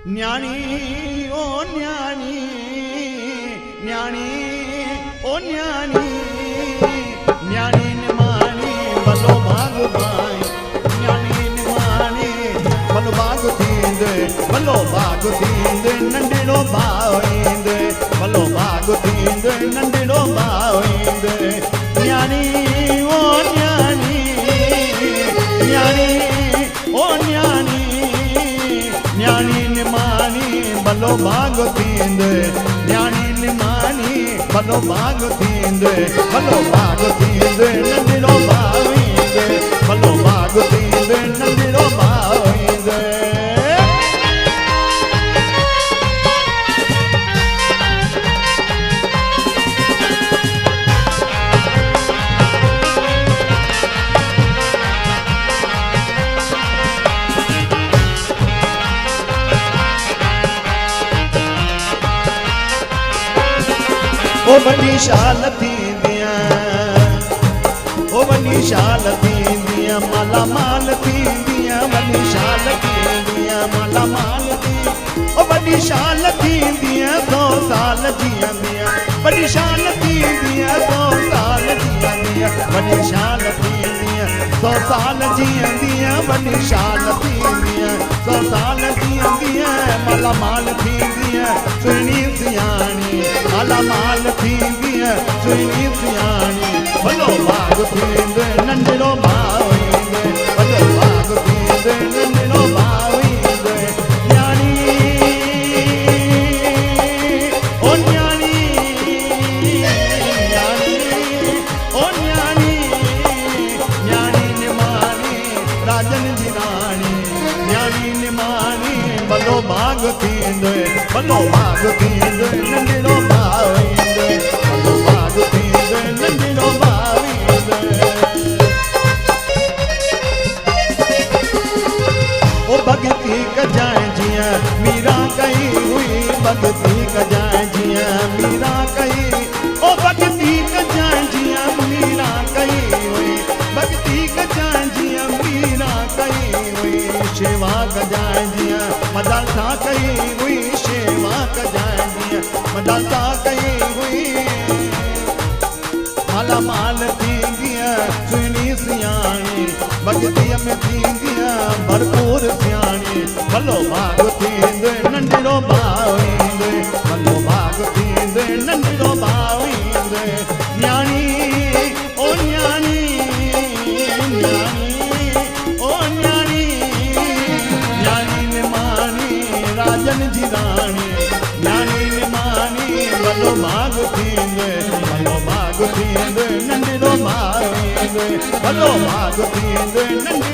न्याणी ओ न्याणी न्याणी ओ न्याणी न्याणी निमाणी भलो भाग भाई न्याणी निमाणी भलो भाग थींदे भलो भाग थींदे नंढड़ो भाईंदे भलो भाग थींदे नंढड़ो भाईंदे न्याणी ओ न्याणी न्याणी ओ न्याणी न्याणी निमाणी भलो भाग थींदे न्याणी निमाणी भलो भाग थींदे भलो भाग थींदे नंढड़ो भाईंदे भलो भाग थींदे नंढड़ो भाईंदे ओ वॾी शाल थींदियां ओ वॾी शाल थींदियां माला माल थींदियां वॾी शाल थींदियां माला माल ओ वॾी शाल थींदियां 100 साल जीअंदियां वॾी शाल थींदियां 100 साल जीअंदियां वॾी शाल थींदियां 100 साल जीअंदियां वॾी शाल थींदियां 100 साल जीअंदियां माला माल थींदियां सुहिणी सियाणी माला माल थींदियां सुहिणी सियाणी भलो भाग थींदे नंढड़ो भाईंदे भलो भाग थींदे नंढड़ो भाईंदे न्याणी ओ न्याणी न्याणी ओ न्याणी न्याणी निमाणी राजन जी राणी न्याणी निमाणी भलो भाग थींदे भलो भाग थींदे नंढड़ो भाईंदे भलो भाग थींदे नंढड़ो भाईंदे ओ भगती कजाए जियां मीरा कई हुई भगती कजाए जियां मीरा कई ओ भगती कजाए जियां मीरा कई हुई भगती कजाए जियां मीरा कई हुई शेवा कजाए जियां मदरसा कई हुई शेवा कजाए जियां मदरसा कई हुई माला माल थींदियां सुहिणी सियाणी भगतीअ में थींदियां भरपूर सियाणी भलो भाग थींदे नंढड़ो भाईंदे भलो भाग थींदे नंढड़ो भाईंदे न्याणी ओ न्याणी न्याणी ओ न्याणी न्याणी निमाणी राजन जी राणी न्याणी निमाणी भलो भाग थींदे भलो भाग थींदे नंढड़ो भाईंदे भलो भाग थींदे नंढड़ो